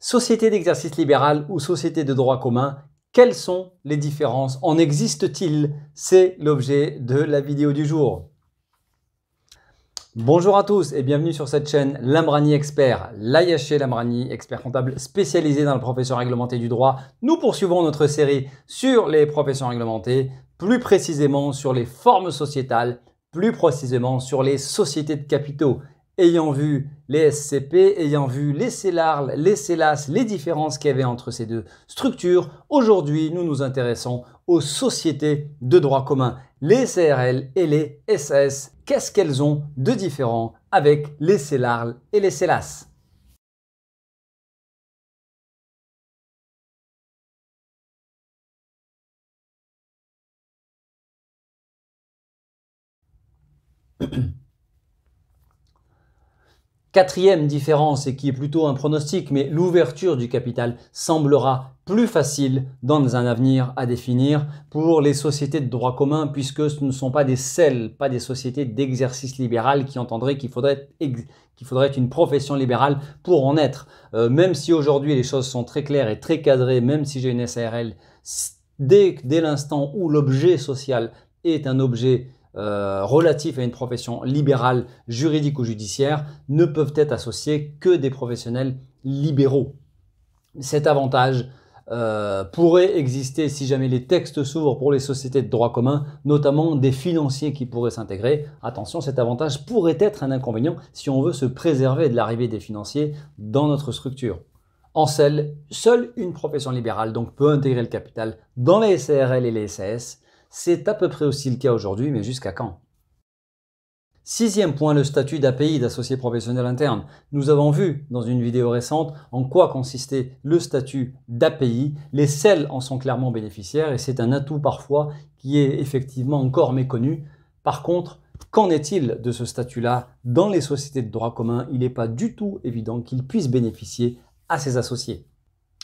Société d'exercice libéral ou société de droit commun, quelles sont les différences? En existe-t-il? C'est l'objet de la vidéo du jour. Bonjour à tous et bienvenue sur cette chaîne Lambrani Expert, l'Ayaché Lambrani, expert comptable spécialisé dans la profession réglementée du droit. Nous poursuivons notre série sur les professions réglementées, plus précisément sur les formes sociétales, plus précisément sur les sociétés de capitaux. Ayant vu les SCP, ayant vu les CELARL, les CELAS, les différences qu'il y avait entre ces deux structures, aujourd'hui nous nous intéressons aux sociétés de droit commun, les CRL et les SAS. Qu'est-ce qu'elles ont de différent avec les CELARL et les CELAS? Quatrième différence, et qui est plutôt un pronostic, mais l'ouverture du capital semblera plus facile dans un avenir à définir pour les sociétés de droit commun, puisque ce ne sont pas des CEL, pas des sociétés d'exercice libéral qui entendraient qu'il faudrait une profession libérale pour en être. Même si aujourd'hui les choses sont très claires et très cadrées, même si j'ai une SARL, dès l'instant où l'objet social est un objet relatifs à une profession libérale, juridique ou judiciaire, ne peuvent être associés que des professionnels libéraux. Cet avantage pourrait exister si jamais les textes s'ouvrent pour les sociétés de droit commun, notamment des financiers qui pourraient s'intégrer. Attention, cet avantage pourrait être un inconvénient si on veut se préserver de l'arrivée des financiers dans notre structure. En seule une profession libérale donc peut intégrer le capital dans les SARL et les SAS. C'est à peu près aussi le cas aujourd'hui, mais jusqu'à quand? Sixième point, le statut d'API, d'associé professionnel interne. Nous avons vu dans une vidéo récente en quoi consistait le statut d'API. Les CEL en sont clairement bénéficiaires et c'est un atout parfois qui est effectivement encore méconnu. Par contre, qu'en est-il de ce statut-là dans les sociétés de droit commun? Il n'est pas du tout évident qu'il puisse bénéficier à ses associés.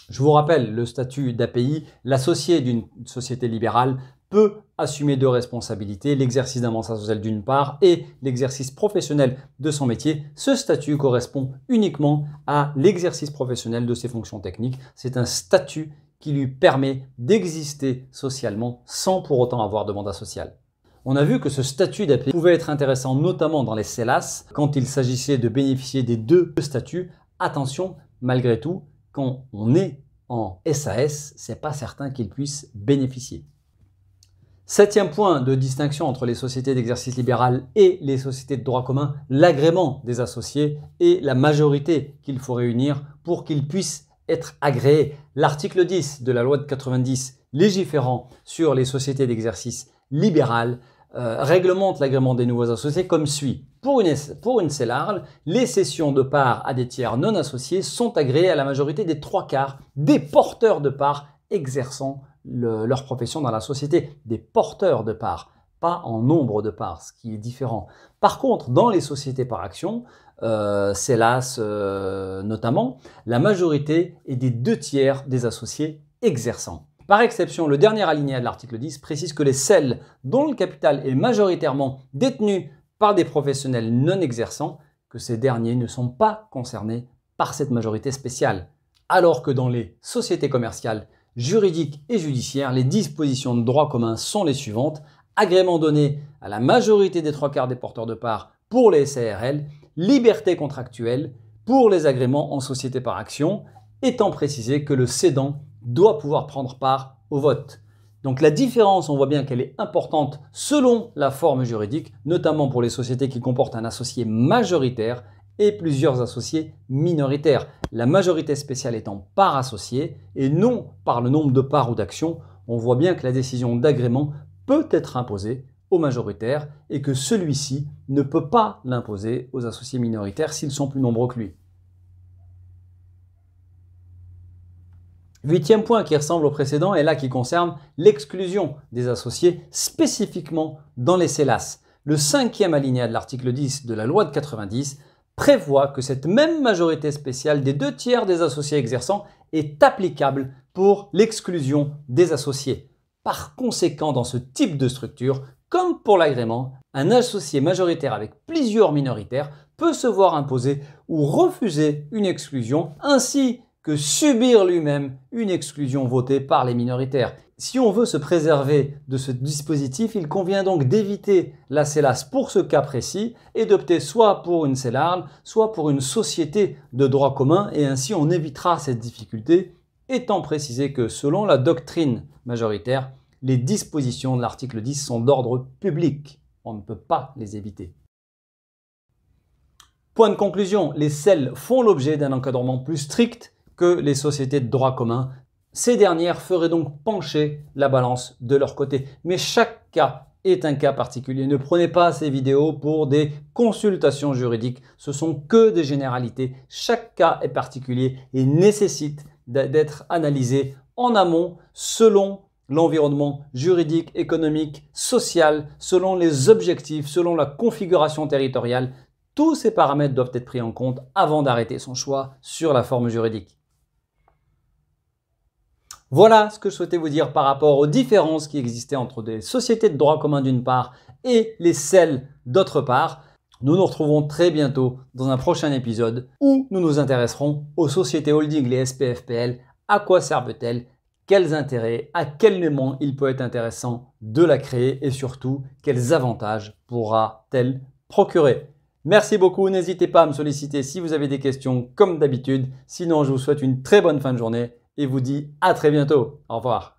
Je vous rappelle le statut d'API. L'associé d'une société libérale peut assumer deux responsabilités, l'exercice d'un mandat social d'une part et l'exercice professionnel de son métier. Ce statut correspond uniquement à l'exercice professionnel de ses fonctions techniques. C'est un statut qui lui permet d'exister socialement sans pour autant avoir de mandat social. On a vu que ce statut d'API pouvait être intéressant notamment dans les CELAS quand il s'agissait de bénéficier des deux statuts. Attention, malgré tout, quand on est en SAS, ce n'est pas certain qu'il puisse bénéficier. Septième point de distinction entre les sociétés d'exercice libéral et les sociétés de droit commun, l'agrément des associés et la majorité qu'il faut réunir pour qu'ils puissent être agréés. L'article 10 de la loi de 90 légiférant sur les sociétés d'exercice libéral réglemente l'agrément des nouveaux associés comme suit. Pour une CELARL, les cessions de parts à des tiers non associés sont agréées à la majorité des 3/4 des porteurs de parts exerçant leur profession dans la société, des porteurs de parts, pas en nombre de parts, ce qui est différent. Par contre, dans les sociétés par action, CELAS notamment, la majorité est des 2/3 des associés exerçants. Par exception, le dernier alinéa de l'article 10 précise que les CEL dont le capital est majoritairement détenu par des professionnels non exerçants, que ces derniers ne sont pas concernés par cette majorité spéciale. Alors que dans les sociétés commerciales, juridiques et judiciaires, les dispositions de droit commun sont les suivantes. Agrément donné à la majorité des 3/4 des porteurs de parts pour les SARL, liberté contractuelle pour les agréments en société par action, étant précisé que le cédant doit pouvoir prendre part au vote. Donc la différence, on voit bien qu'elle est importante selon la forme juridique, notamment pour les sociétés qui comportent un associé majoritaire et plusieurs associés minoritaires. La majorité spéciale étant par associé et non par le nombre de parts ou d'actions, on voit bien que la décision d'agrément peut être imposée aux majoritaires et que celui-ci ne peut pas l'imposer aux associés minoritaires s'ils sont plus nombreux que lui. Huitième point qui ressemble au précédent est là qui concerne l'exclusion des associés spécifiquement dans les CELAS. Le cinquième alinéa de l'article 10 de la loi de 90 prévoit que cette même majorité spéciale des 2/3 des associés exerçants est applicable pour l'exclusion des associés. Par conséquent, dans ce type de structure, comme pour l'agrément, un associé majoritaire avec plusieurs minoritaires peut se voir imposer ou refuser une exclusion, ainsi que subir lui-même une exclusion votée par les minoritaires. Si on veut se préserver de ce dispositif, il convient donc d'éviter la CELAS pour ce cas précis et d'opter soit pour une CELARL, soit pour une société de droit commun, et ainsi on évitera cette difficulté, étant précisé que selon la doctrine majoritaire, les dispositions de l'article 10 sont d'ordre public. On ne peut pas les éviter. Point de conclusion, les SEL font l'objet d'un encadrement plus strict que les sociétés de droit commun. Ces dernières feraient donc pencher la balance de leur côté. Mais chaque cas est un cas particulier. Ne prenez pas ces vidéos pour des consultations juridiques. Ce sont que des généralités. Chaque cas est particulier et nécessite d'être analysé en amont selon l'environnement juridique, économique, social, selon les objectifs, selon la configuration territoriale. Tous ces paramètres doivent être pris en compte avant d'arrêter son choix sur la forme juridique. Voilà ce que je souhaitais vous dire par rapport aux différences qui existaient entre des sociétés de droit commun d'une part et les SEL d'autre part. Nous nous retrouvons très bientôt dans un prochain épisode où nous nous intéresserons aux sociétés holding, les SPFPL, à quoi servent-elles, quels intérêts, à quel moment il peut être intéressant de la créer et surtout quels avantages pourra-t-elle procurer. Merci beaucoup, n'hésitez pas à me solliciter si vous avez des questions comme d'habitude. Sinon, je vous souhaite une très bonne fin de journée et vous dis à très bientôt. Au revoir.